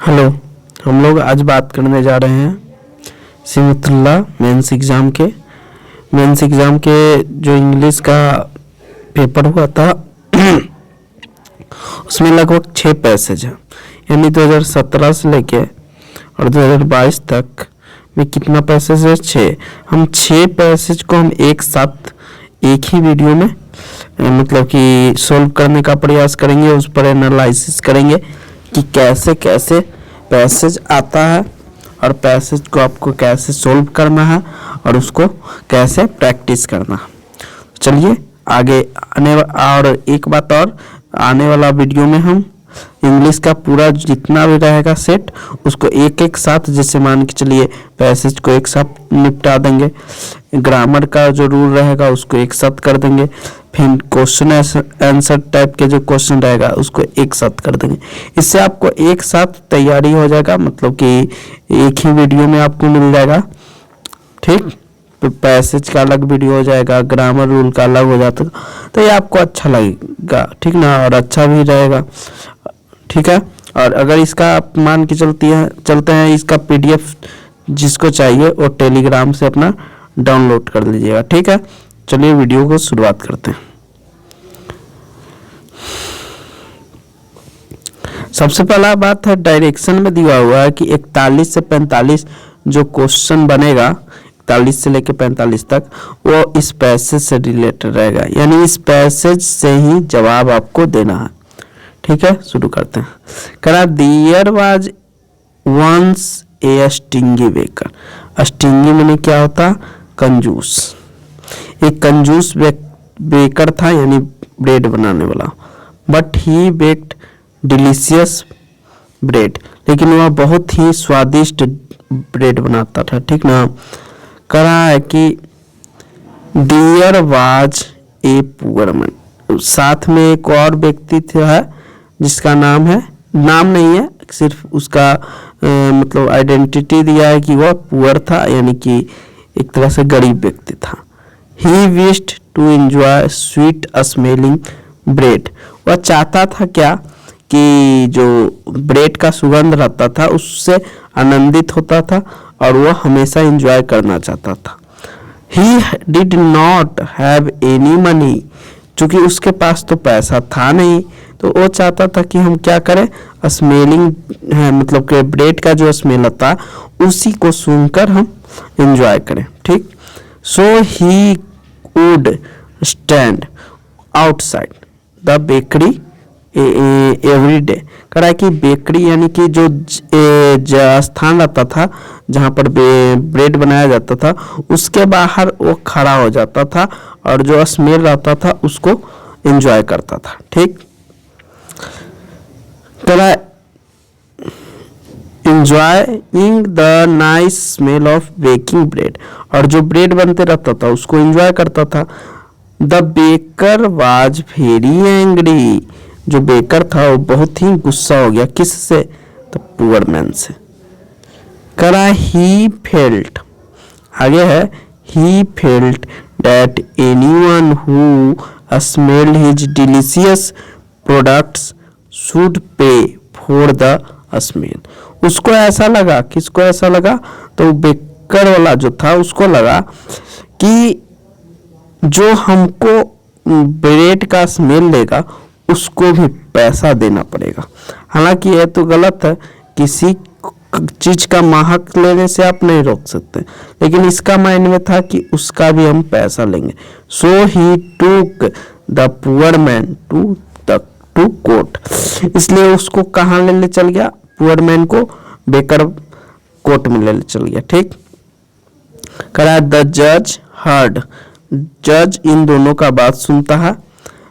Hello. हम लोग आज बात करने जा रहे हैं सिमतुल्ला मेंस एग्ज़ाम के जो इंग्लिश का पेपर हुआ था उसमें लगभग 6 पैसेज है, यानी 2017 से लेके और 2022 तक में कितना पैसेज है? 6। हम 6 पैसेज को हम एक साथ एक ही वीडियो में मतलब कि सोल्व करने का प्रयास करेंगे, उस पर एनालिसिस करेंगे कि कैसे कैसे पैसेज आता है और पैसेज को आपको कैसे सोल्व करना है और उसको कैसे प्रैक्टिस करना है। चलिए आगे और एक बात और, आने वाला वीडियो में हम इंग्लिश का पूरा जितना भी रहेगा सेट उसको एक एक साथ, जैसे मान के चलिए पैसेज को एक साथ निपटा देंगे, ग्रामर का जो रूल रहेगा उसको एक साथ कर देंगे, फिर क्वेश्चन आंसर टाइप के जो क्वेश्चन रहेगा उसको एक साथ कर देंगे। इससे आपको एक साथ तैयारी हो जाएगा, मतलब कि एक ही वीडियो में आपको मिल जाएगा। ठीक, तो पैसेज का अलग वीडियो हो जाएगा, ग्रामर रूल का अलग हो जाता, तो ये आपको अच्छा लगेगा, ठीक ना, और अच्छा भी रहेगा। ठीक है, और अगर इसका आप मान के चलते हैं इसका PDF जिसको चाहिए वो टेलीग्राम से अपना डाउनलोड कर लीजिएगा। ठीक है, चलिए वीडियो को शुरुआत करते हैं। सबसे पहला बात है, डायरेक्शन में दिया हुआ है कि 41 से 45 जो क्वेश्चन बनेगा, 41 से लेकर 45 तक, वो इस पैसेज से रिलेटेड रहेगा, यानी इस पैसेज से ही जवाब आपको देना है। ठीक है, शुरू करते हैं। करा there was once a stingy baker. Stingy मैंने क्या होता? कंजूस। एक कंजूस बेकर था, यानी ब्रेड बनाने वाला। But he baked delicious bread, लेकिन वह बहुत ही स्वादिष्ट ब्रेड बनाता था। ठीक ना, करा है कि there was a poor man. साथ में एक और व्यक्ति था जिसका नाम नहीं है, सिर्फ उसका मतलब आइडेंटिटी दिया है कि वह पुअर था, यानी कि एक तरह से गरीब व्यक्ति था। He wished to enjoy sweet smelling bread। वह चाहता था क्या कि जो ब्रेड का सुगंध रहता था उससे आनंदित होता था और वह हमेशा एंजॉय करना चाहता था। He did not have any money। चूंकि उसके पास तो पैसा था नहीं, तो वो चाहता था कि हम क्या करें, स्मेलिंग है, मतलब कि ब्रेड का जो स्मेल आता उसी को सूंघकर हम एंजॉय करें। ठीक, so he would stand outside the bakery every day. करा कि बेकरी यानी कि जो स्थान रहता था जहाँ पर ब्रेड बनाया जाता था उसके बाहर वो खड़ा हो जाता था और जो स्मेल रहता था उसको एंजॉय करता था। ठीक, करा enjoying the nice smell of baking bread। और जो ब्रेड बनते रहता था उसको एंजॉय करता था। The baker was very angry। जो बेकर था वो बहुत ही गुस्सा हो गया, किससे? तो पुअर मैन से। करा he felt, आगे है he felt that anyone who smelled his delicious products should pay for the smell। उसको ऐसा लगा, किसको ऐसा लगा? तो बेकर वाला जो था उसको लगा कि जो हमको ब्रेड का स्मेल देगा उसको भी पैसा देना पड़ेगा। हालांकि यह तो गलत है, किसी चीज का महक लेने से आप नहीं रोक सकते, लेकिन इसका मायने में था कि उसका भी हम पैसा लेंगे। So he took the poor man to court. इसलिए उसको कहाँ ले चल गया? पुअर मैन को बेकर कोर्ट में ले चल गया। ठीक, करा द जज हर्ड। जज इन दोनों का बात सुनता है।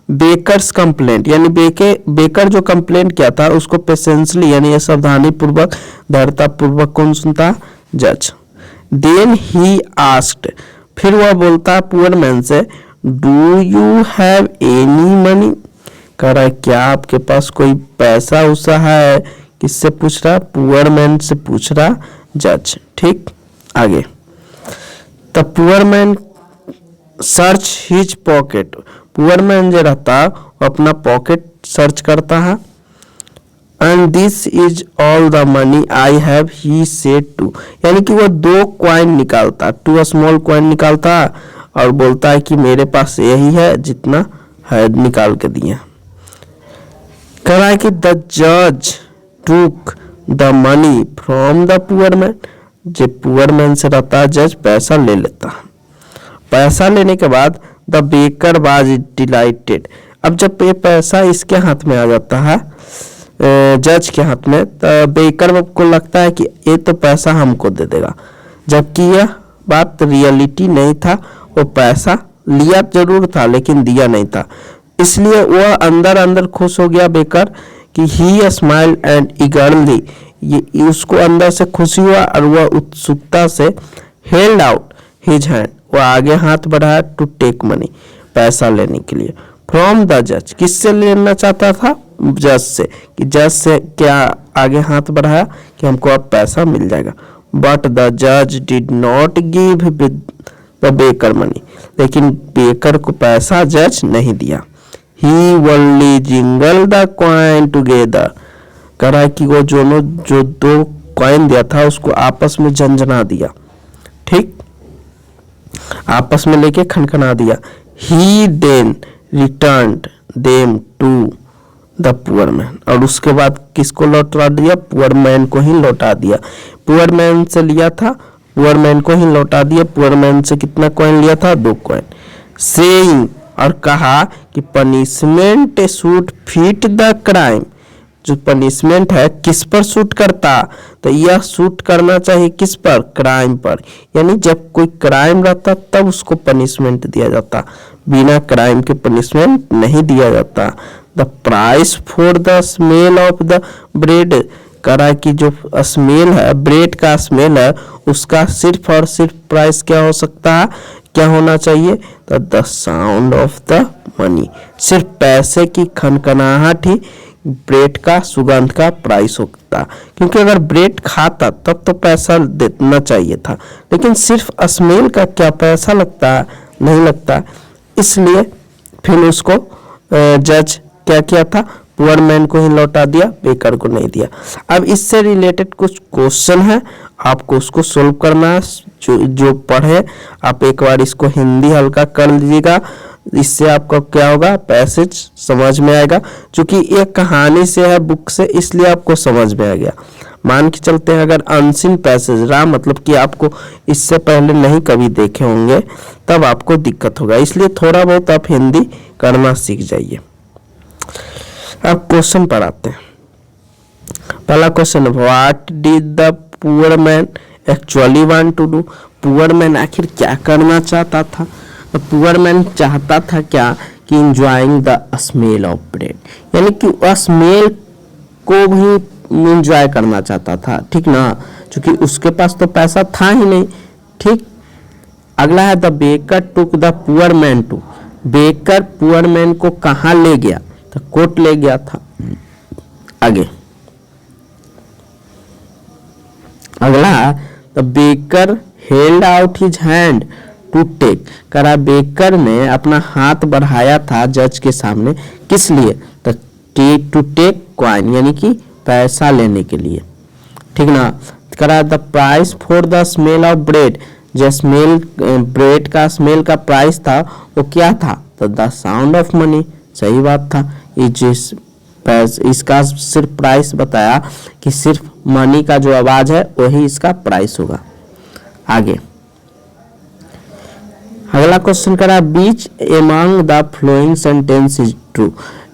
बेकर्स कंप्लेंट, यानी बेकर जो कंप्लेंट किया था उसको पेशेंसली यानी सावधानी पूर्वक, धैर्यता पूर्वक कौन सुनता है? जज। देन ही आस्क्ड, फिर वह बोलता पुअर मैन से, do you have any money. कह रहा है क्या आपके पास कोई पैसा उसा है? किससे पूछ रहा? पुअर मैन से पूछ रहा जज। ठीक, आगे the poor man search his pocket. Poor man जो रहता वो अपना पॉकेट सर्च करता है and this is all the money I have, he said to, यानी कि वो 2 कॉइन निकालता, 2 स्मॉल कॉइन निकालता और बोलता है कि मेरे पास यही है जितना है, निकाल के दिया। कह रहा है कि द जज took the money from the poor man, जो पुअर मैन से रहता जज पैसा ले लेता। पैसा लेने के बाद द बेकर वाज डिलाइटेड, अब जब ये पैसा इसके हाथ में आ जाता है, जज के हाथ में, तो बेकर को लगता है कि ये तो पैसा हमको दे देगा, जबकि यह बात रियलिटी नहीं था। वो पैसा लिया जरूर था लेकिन दिया नहीं था, इसलिए वह अंदर अंदर खुश हो गया बेकर कि ही स्माइल एंड ईगरली, ये उसको अंदर से खुशी हुआ और वह उत्सुकता से हेल्ड आउट हिज हैंड, वह आगे हाथ बढ़ाया टू टेक मनी, पैसा लेने के लिए, फ्रॉम द जज, किससे लेना चाहता था, जज से, कि जज से क्या आगे हाथ बढ़ाया कि हमको अब पैसा मिल जाएगा। बट द जज did not give the baker money, लेकिन बेकर को पैसा जज नहीं दिया। He only jingle the coin together, कह रहा है कि वो जो 2 कॉइन दिया था उसको आपस में झंझना दिया, ठीक, आपस में लेके खनखना दिया। He then returned them to the poor man, और उसके बाद किसको लौटा दिया, पुअर मैन को ही लौटा दिया। पुअर मैन से लिया था, पुअर मैन को ही लौटा दिया। पुअर मैन से कितना कॉइन लिया था, 2 कॉइन। सेइंग, और कहा कि punishment shoot fit the crime, जो पनिशमेंट है किस पर शूट करता, तो यह शूट करना चाहिए किस पर, क्राइम पर, यानी जब कोई क्राइम रहता तब उसको पनिशमेंट दिया जाता, बिना क्राइम के पनिशमेंट नहीं दिया जाता। The price for the smell of the bread, करा कि जो स्मेल है, ब्रेड का स्मेल है, उसका सिर्फ और सिर्फ प्राइस क्या हो सकता है, क्या होना चाहिए, तो the sound of the money, सिर्फ पैसे की खनखनाहट ही ब्रेड का सुगंध का प्राइस होता, क्योंकि अगर ब्रेड खाता तब तो पैसा देना चाहिए था, लेकिन सिर्फ स्मेल का क्या पैसा लगता है, नहीं लगता। इसलिए फिर उसको जज क्या किया था, पुअर मैन को ही लौटा दिया, बेकर को नहीं दिया। अब इससे रिलेटेड कुछ क्वेश्चन है, आपको उसको सोल्व करना है। जो पढ़े आप एक बार इसको हिंदी हल्का कर लीजिएगा, इससे आपका क्या होगा, पैसेज समझ में आएगा। क्योंकि ये कहानी से है, बुक से, इसलिए आपको समझ में आ गया। मान के चलते हैं अगर अनसीन पैसेज रहा, मतलब कि आपको इससे पहले नहीं कभी देखे होंगे, तब आपको दिक्कत होगा, इसलिए थोड़ा बहुत आप हिंदी करना सीख जाइए। अब क्वेश्चन पर आते हैं। पहला question, what did the poor man actually want to do, poor man आखिर क्या करना चाहता था। तो पुअर मैन चाहता था क्या, कि enjoying the smell of bread, यानी कि स्मेल को भी इंजॉय करना चाहता था, ठीक ना, क्योंकि उसके पास तो पैसा था ही नहीं, ठीक। अगला है the baker took the poor man to, baker poor man को कहाँ ले गया, तो कोर्ट ले गया था। आगे अगला the baker held out his hand to take, करा बेकर ने अपना हाथ बढ़ाया था जज के सामने, किस लिए, तो टू टेक कॉइन, यानी कि पैसा लेने के लिए, ठीक ना। करा the price for the smell of bread, जो स्मेल ब्रेड का स्मेल का प्राइस था वो क्या था, तो द साउंड ऑफ मनी, सही बात था। इसका सिर्फ प्राइस बताया कि सिर्फ मनी का जो आवाज है वही इसका प्राइस होगा। आगे अगला क्वेश्चन करा, which among the flowing sentence is true,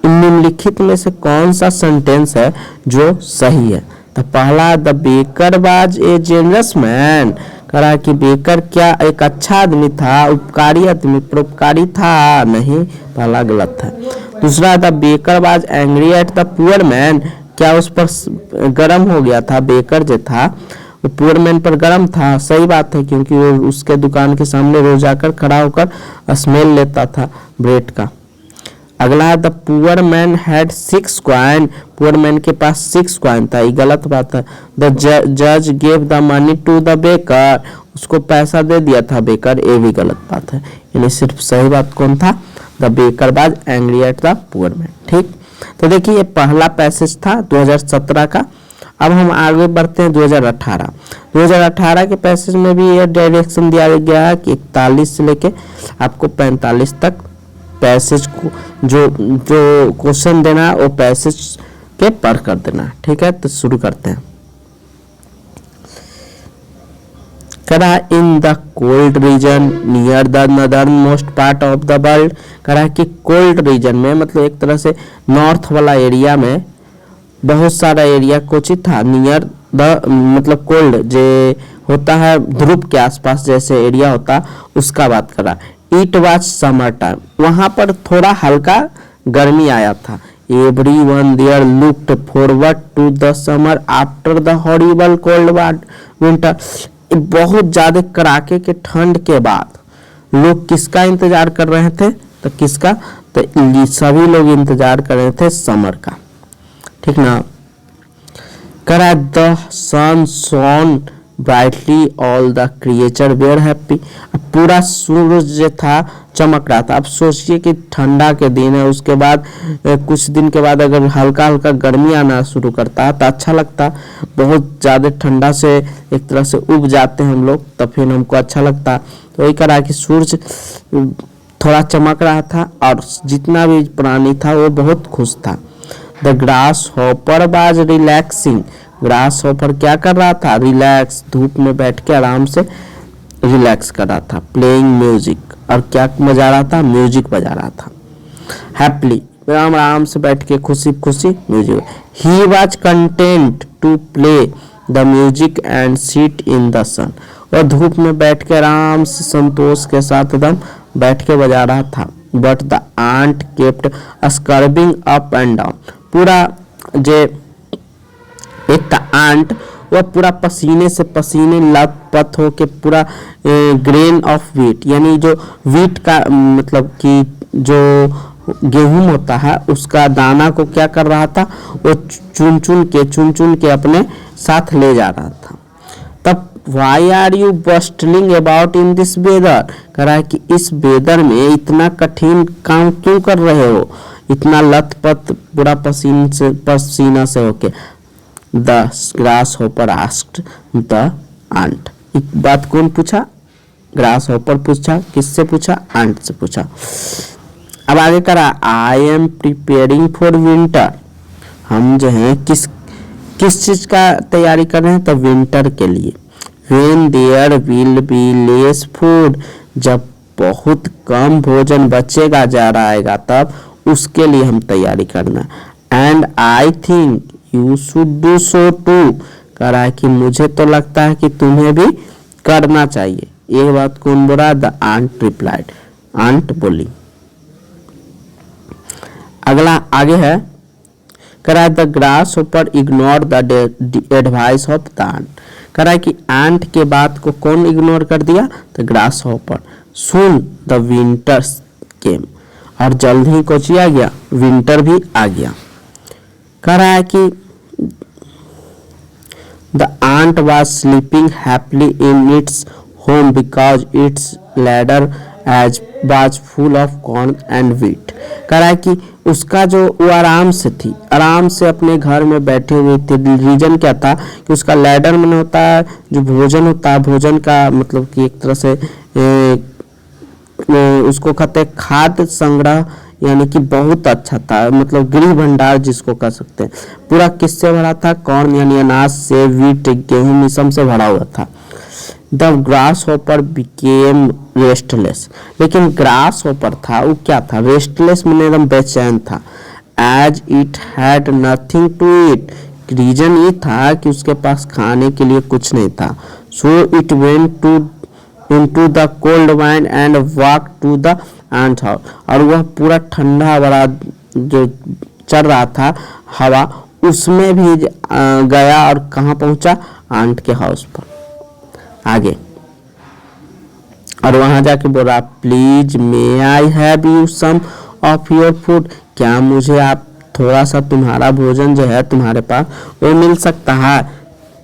निम्नलिखित में से कौन सा सेंटेंस है जो सही है। तो पहला, the baker was a generous man, करा कि बेकर क्या एक अच्छा आदमी था, उपकारी आदमी, परोपकारी था, नहीं, पहला गलत है। दूसरा, the baker was angry at the poor man, क्या उस पर गर्म हो गया था, बेकर जो था वो पुअर मैन पर गर्म था, सही बात है, क्योंकि वो उसके दुकान के सामने रोज आकर खड़ा होकर स्मेल लेता था ब्रेड का। अगला, the poor man had 6 coin, poor man के पास 6 कॉइन था, ये गलत बात है। द जज gave the money to the baker, उसको पैसा दे दिया था बेकर, ये भी गलत बात है, यानी सिर्फ सही बात कौन था, the baker was angry at the poor man, ठीक। तो देखिए ये पहला पैसेज था 2017 का। अब हम आगे बढ़ते हैं 2018 के पैसेज में भी ये डायरेक्शन दिया गया है कि 41 से लेके आपको 45 तक पैसेज को जो जो क्वेश्चन देना है वो पैसेज के पढ़ कर देना। ठीक है, तो शुरू करते हैं। करा इन the cold region near the northern most part of the world. करा कि कोल्ड रीजन में मतलब एक तरह से नॉर्थ वाला एरिया में बहुत सारा एरिया कोचित था। नियर द मतलब कोल्ड जो होता है ध्रुव के आसपास जैसे एरिया होता उसका बात करा। इट वाज समर टाइम, वहां पर थोड़ा हल्का गर्मी आया था। Everyone there looked forward to the summer after the horrible cold winter. बहुत ज्यादा कड़ाके के ठंड के बाद लोग किसका इंतजार कर रहे थे? तो किसका? तो सभी लोग इंतजार कर रहे थे समर का। ठीक ना। करा the sun shone brightly all the creature were happy. पूरा सूरज था चमक रहा था। अब सोचिए कि ठंडा के दिन है, उसके बाद कुछ दिन के बाद अगर हल्का हल्का गर्मी आना शुरू करता है तो अच्छा लगता। बहुत ज़्यादा ठंडा से एक तरह से उब जाते हैं हम लोग, तब फिर हमको अच्छा लगता। तो वही करा कि सूरज थोड़ा चमक रहा था और जितना भी प्राणी था वो बहुत खुश था। The grass hopper was relaxing. Grass hopper क्या कर रहा था? रिलैक्स, धूप में बैठ के आराम से रिलैक्स कर रहा था। प्लेइंग म्यूजिक, और क्या बजा रहा था? म्यूजिक बजा रहा था। हैप्पली, आराम से बैठ के खुशी खुशी music. He was content to play the music and sit in the sun. और धूप में बैठ के आराम से संतोष के साथ एकदम बैठ के बजा रहा था। But the ant kept scurrying up and down. पूरा जे एक था आंट, वह पूरा पसीने से पसीने लथपथ हो के पूरा ग्रेन ऑफ वीट, यानी जो वीट का मतलब कि जो गेहूं होता है उसका दाना को क्या कर रहा था? वो चुन चुन के अपने साथ ले जा रहा था। तब why are you bustling about in this weather. कह रहा है कि इस वेदर में इतना कठिन काम क्यों कर रहे हो, इतना लथपथ पूरा पसीना से होके। The grasshopper asked the ant. एक बात कौन पूछा? ग्रास होपर पूछा। किससे पूछा? आंट से पूछा। अब आगे करा I am preparing for winter. हम जो है किस चीज का तैयारी कर रहे हैं? तो विंटर के लिए। When there will be less food, जब बहुत कम भोजन बचेगा जा रहेगा तब उसके लिए हम तैयारी करना। And I think you should do so too. कह रहा है कि मुझे तो लगता है कि तुम्हें भी करना चाहिए। ये बात कौन बोला? The aunt replied. आंट बोली। अगला आगे है, कह रहा है the grasshopper ignore the advice of the ant. कह रहा है कि आंट के बात को कौन इग्नोर कर दिया? तो grasshopper. Soon the winter came, और जल्द ही कुछ आ गया, विंटर भी आ गया। कह रहा है कि the ant was sleeping happily in its home because its larder as was full of corn and wheat. कह रहा है कि उसका जो वो आराम से थी, आराम से अपने घर में बैठे हुए थे। रीजन क्या था कि उसका लैडर में होता है जो भोजन होता है, भोजन का मतलब कि एक तरह से उसको कहते हैं खाद्य संग्रह, यानी कि बहुत अच्छा था, मतलब गृह भंडार जिसको कह सकते हैं। पूरा किससे भरा था? कॉर्न यानी अनाज से, व्हीट गेहूं मिश्रम से भरा हुआ था। The grasshopper became restless. लेकिन ग्रास होपर था वो क्या था? रेस्टलेस में एकदम बेचैन था। As it had nothing to eat. Reason ये था कि उसके पास खाने के लिए कुछ नहीं था। So it went to into the cold wind and walk to the ant house. और वह पूरा ठंडा वाला जो चल रहा था हवा, उसमें भी गया और कहाँ पहुंचा? आंट के हाउस पर। आगे और वहां जाके बोला please may I have you some of your food. क्या मुझे आप थोड़ा सा तुम्हारा भोजन जो है तुम्हारे पास वो मिल सकता है?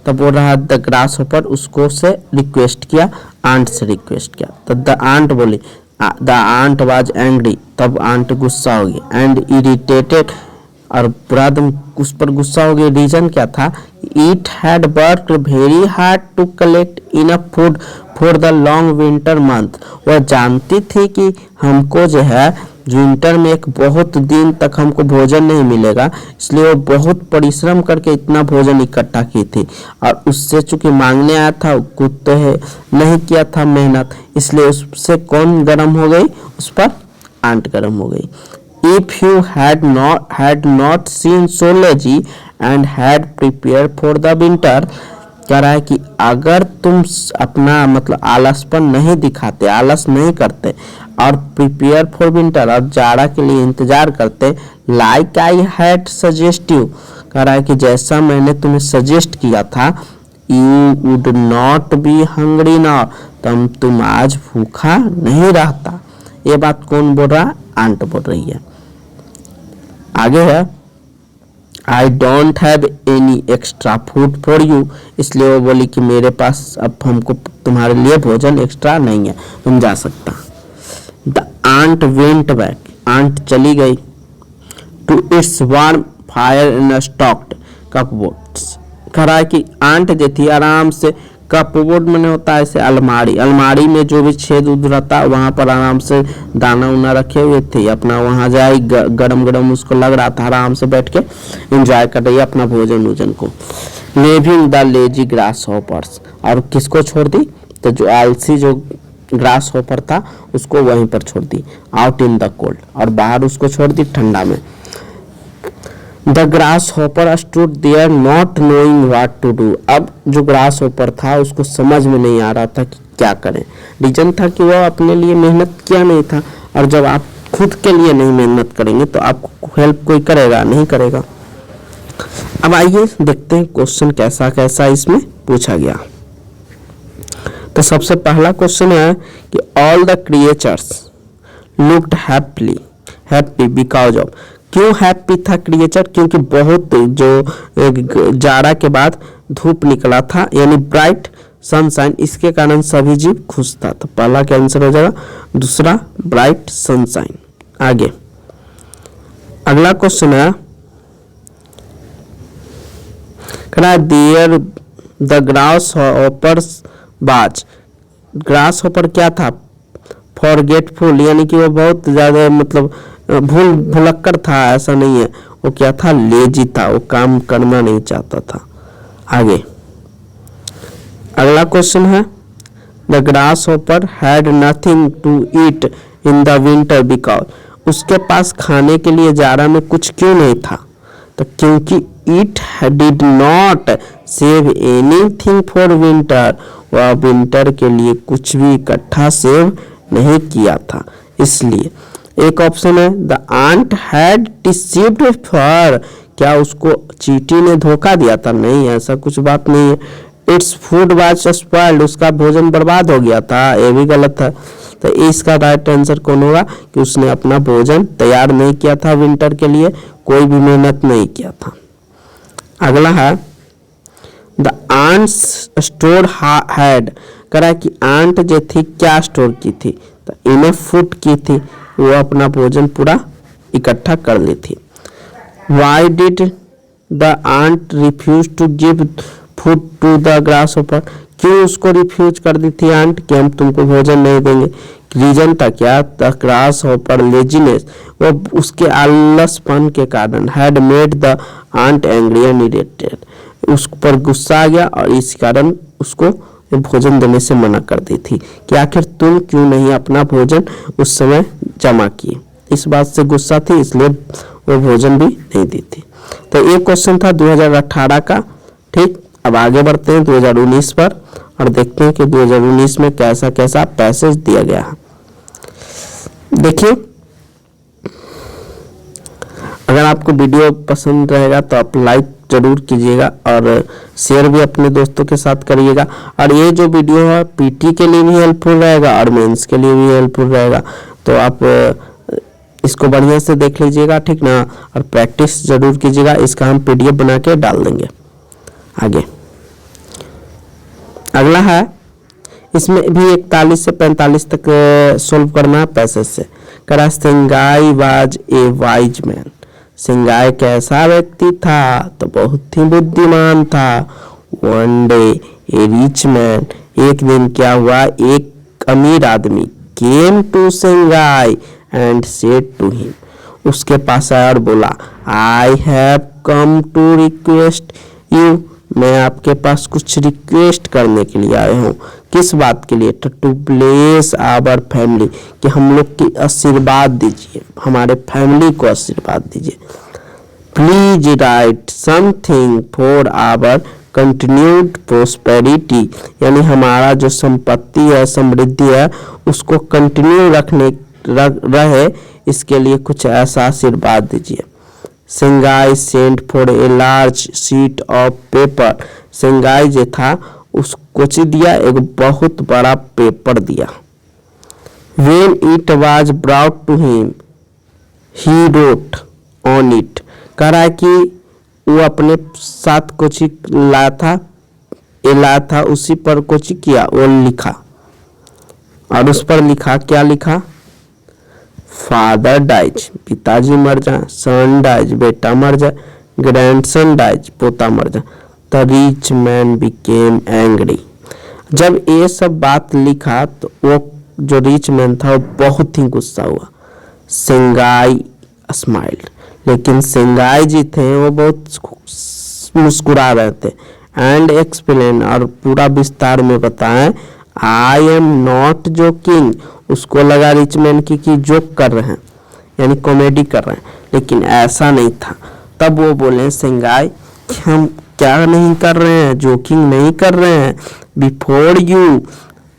तब बोल रहा द ग्रास होपर उसको से रिक्वेस्ट किया, आंट से रिक्वेस्ट किया। तो द आंट बोली, द आंट वाज एंग्री। तब आंट गुस्सा हो गई एंड इरिटेटेड, और पूरा एकदम उस पर गुस्सा हो गई। रीजन क्या था? It had worked very hard to collect enough food for the long winter month. वह जानती थी कि हमको जो है विंटर में एक बहुत दिन तक हमको भोजन नहीं मिलेगा, इसलिए वो बहुत परिश्रम करके इतना भोजन इकट्ठा की थी। और उससे चूंकि मांगने आया था, खुद तो है नहीं किया था मेहनत, इसलिए उससे कौन गर्म हो गई? उस पर आंट गर्म हो गई। If you had not seen so lazy and had prepared for the winter, कह रहा है कि अगर तुम अपना मतलब आलसपन नहीं दिखाते, आलस नहीं करते और प्रिपेयर फॉर विंटर और जाड़ा के लिए इंतजार करते, like I had suggest you, कह रहा है कि जैसा मैंने तुम्हें सजेस्ट किया था, you would not be hungry now, तुम आज भूखा नहीं रहता। ये बात कौन बोल रहा है? आंट बोल रही है। आगे है I don't have any extra food for you, इसलिए वो बोली कि मेरे पास अब हमको तुम्हारे लिए भोजन एक्स्ट्रा नहीं है, तुम जा सकता। The ant went back, ant चली गई। To its warm fire in stocked cupboards, कह रहा है कि आंट जो थी आराम से कपबोर्ड में होता है ऐसे अलमारी, अलमारी में जो भी छेद उद रहता है वहां पर आराम से दाना उना रखे हुए थे, अपना वहां जाए गरम गरम उसको लग रहा था, आराम से बैठ के एंजॉय कर रही है अपना भोजन वोजन को। Living the lazy grass hoppers, और किसको छोड़ दी? तो जो आलसी जो ग्रास हॉपर था उसको वहीं पर छोड़ दी। आउट इन द कोल्ड, और बाहर उसको छोड़ दी ठंडा में। The grasshopper stood there not knowing what to do, अब जो ग्रास हॉपर था उसको समझ में नहीं आ रहा था कि क्या करें। रीजन था कि वह अपने लिए मेहनत किया नहीं था, और जब आप खुद के लिए नहीं मेहनत करेंगे तो आपको हेल्प कोई करेगा नहीं करेगा। अब आइए देखते हैं क्वेश्चन कैसा कैसा इसमें पूछा गया। तो सबसे पहला क्वेश्चन है कि all the creatures looked happy because of, क्यों हैप्पी था क्रिएचर? क्योंकि बहुत जो जाड़ा के बाद धूप निकला था, यानी ब्राइट सनशाइन, इसके कारण सभी जीव खुश था। तो पहला क्या आंसर हो जाएगा? दूसरा ब्राइट सनशाइन। आगे अगला क्वेश्चन है, देयर द ग्रास हॉपर्स बाज, ग्रास हॉपर क्या था? फॉरगेटफुल, यानी कि वो बहुत ज्यादा मतलब भुलक्कर था, ऐसा नहीं है, वो क्या था? लेजी था, वो काम करना नहीं चाहता था। आगे अगला क्वेश्चन है, the grasshopper had nothing to eat in the winter because, उसके पास खाने के लिए जाड़ा में कुछ क्यों नहीं था? तो क्योंकि it did not save anything for winter, वह विंटर के लिए कुछ भी इकट्ठा सेव नहीं किया था, इसलिए। एक ऑप्शन है द आंट हैड डिसीव्ड हर, क्या उसको चींटी ने धोखा दिया था? नहीं, ऐसा कुछ बात नहीं है। इट्स फूड वाज स्पॉइल्ड, उसका भोजन बर्बाद हो गया था, ये भी गलत है। तो इसका राइट आंसर कौन होगा? कि उसने अपना भोजन तैयार नहीं किया था विंटर के लिए, कोई भी मेहनत नहीं किया था। अगला है द आंट्स स्टोर हैड, कह रहा है कि आंट जो थी क्या स्टोर की थी? तो इनफ फूड की थी, वो अपना भोजन पूरा इकट्ठा कर ली थी। Why did the ant refuse to give food to the grasshopper, क्यों उसको रिफ्यूज कर दी थी आंट कि हम तुमको भोजन नहीं देंगे? रीजन था क्या? द ग्रास हॉपर लेजीनेस, वो उसके आलसपन के कारण had made the ant angry and irritated, उस पर गुस्सा आ गया और इस कारण उसको भोजन देने से मना कर दी थी कि आखिर तुम क्यों नहीं अपना भोजन उस समय जमा किए। इस बात से गुस्सा थी, इसलिए वो भोजन भी नहीं दी थी। तो ये क्वेश्चन था 2018 का। ठीक, अब आगे बढ़ते हैं 2019 पर और देखते हैं कि 2019 में कैसा कैसा पैसेज दिया गया है। देखिए, अगर आपको वीडियो पसंद रहेगा तो आप लाइक जरूर कीजिएगा और शेयर भी अपने दोस्तों के साथ करिएगा। और ये जो वीडियो है पीटी के लिए भी हेल्पफुल रहेगा और मेंस के लिए भी हेल्पफुल रहेगा, तो आप इसको बढ़िया से देख लीजिएगा, ठीक ना, और प्रैक्टिस जरूर कीजिएगा। इसका हम पीडीएफ बना के डाल देंगे। आगे अगला है, इसमें भी 41 से 45 तक सोल्व करना है पैसेज से। करा Singai was a wise man, Singai कैसा व्यक्ति था? तो बहुत ही बुद्धिमान था। One day a rich man, एक दिन क्या हुआ, एक अमीर आदमी came to Singai and said to him, उसके पास आया और बोला, I have come to request you, मैं आपके पास कुछ रिक्वेस्ट करने के लिए आया हूँ। किस बात के लिए? टू ब्लेस आवर फैमिली, कि हम लोग की आशीर्वाद दीजिए, हमारे फैमिली को आशीर्वाद दीजिए। Please write something for our continued prosperity, यानी हमारा जो संपत्ति है, समृद्धि है, उसको कंटिन्यू रहे, इसके लिए कुछ ऐसा आशीर्वाद दीजिए। Sengai sent for a large sheet of paper, Sengai जो था उसको दिया, एक बहुत बड़ा पेपर दिया। When it was brought to him, he wrote on it, कह रहा है कि वो अपने साथ कुछ लाया था, उसी पर कुछ किया, वो लिखा, और उस पर लिखा, क्या लिखा? फादर डाइज, पिताजी मर जाए, सन डाइज, बेटा मर जाए, ग्रैंडसन डाइज, पोता मर जाए। The rich man became angry, जब ये सब बात लिखा तो वो जो रिच मैन था वो बहुत ही गुस्सा हुआ। सिंगाई स्माइल्ड, लेकिन सिंगाई जी थे वो बहुत मुस्कुरा रहे थे। एंड एक्सप्लेन, और पूरा विस्तार में बताएं, आई एम नॉट जोकिंग, उसको लगा रिच मैन की कि जोक कर रहे हैं, यानी कॉमेडी कर रहे हैं, लेकिन ऐसा नहीं था। तब वो बोले सिंगाई कि हम क्या नहीं कर रहे हैं, जोकिंग नहीं कर रहे हैं। बिफोर यू,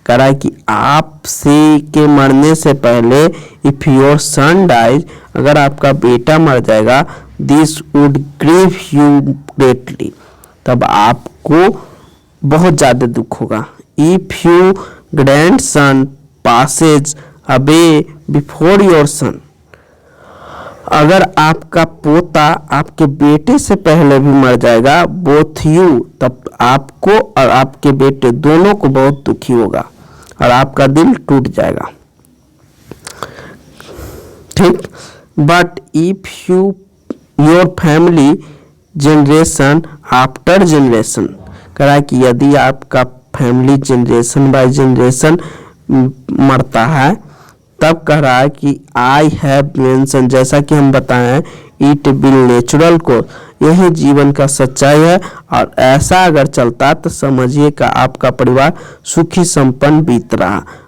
करा कि आपसे के मरने से पहले, इफ योर सन डाइज, अगर आपका बेटा मर जाएगा, this would grieve you greatly, तब आपको बहुत ज्यादा दुख होगा। If you grandson passes away before your son, अगर आपका पोता आपके बेटे से पहले भी मर जाएगा, both you, तब आपको और आपके बेटे दोनों को बहुत दुखी होगा और आपका दिल टूट जाएगा। ठीक, but if you your family generation after generation, करा कि यदि आपका फैमिली जनरेशन बाय जनरेशन मरता है, तब कह रहा है कि आई हैव मेंशन, जैसा कि हम बताएं, इट विल नेचुरल को, यही जीवन का सच्चाई है, और ऐसा अगर चलता तो समझिए कि आपका परिवार सुखी संपन्न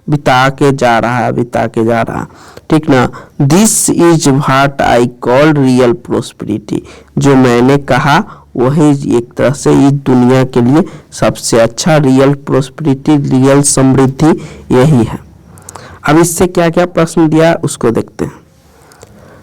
बिता के जा रहा। ठीक ना? This is what I call real prosperity, जो मैंने कहा वही एक तरह से इस दुनिया के लिए सबसे अच्छा रियल प्रोस्पेरिटी, रियल समृद्धि यही है। अब इससे क्या क्या प्रश्न दिया उसको देखते हैं।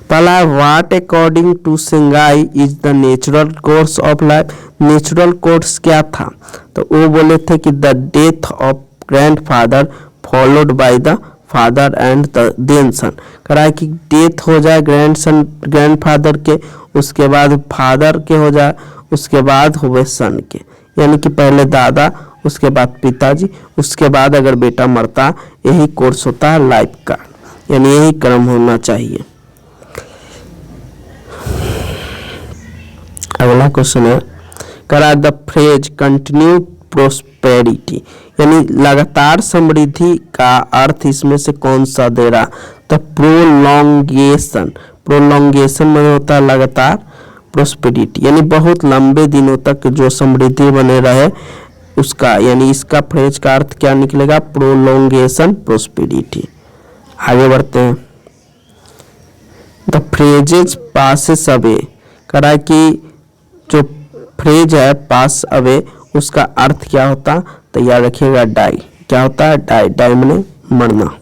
पहला, what according to Sengai is the natural course of life, natural course क्या था? तो वो बोले थे कि the death of grandfather followed by the father and then son, करा कि डेथ हो जाए ग्रैंडफादर के, उसके बाद फादर के हो जाए, उसके बाद हुए सन के, यानी कि पहले दादा, उसके बाद पिताजी, उसके बाद अगर बेटा मरता, यही कोर्स होता है लाइफ का, यानी यही क्रम होना चाहिए। अगला क्वेश्चन है, करा द फ्रेज कंटिन्यू प्रोस्पेरिटी, यानी लगातार समृद्धि का अर्थ इसमें से कौन सा दे रहा? तो प्रोलोंगेशन, प्रोलोंगेशन में होता है लगातार, प्रोस्पेरिटी यानी बहुत लंबे दिनों तक जो समृद्धि बने रहे उसका, यानी इसका फ्रेज का अर्थ क्या निकलेगा? Prolongation prosperity. आगे बढ़ते हैं। द फ्रेजेज पासेस अवे, करा कि जो फ्रेज है पास अवे, उसका अर्थ क्या होता? तो याद रखिएगा डाई, क्या होता है? डाई, डाई माने मरना।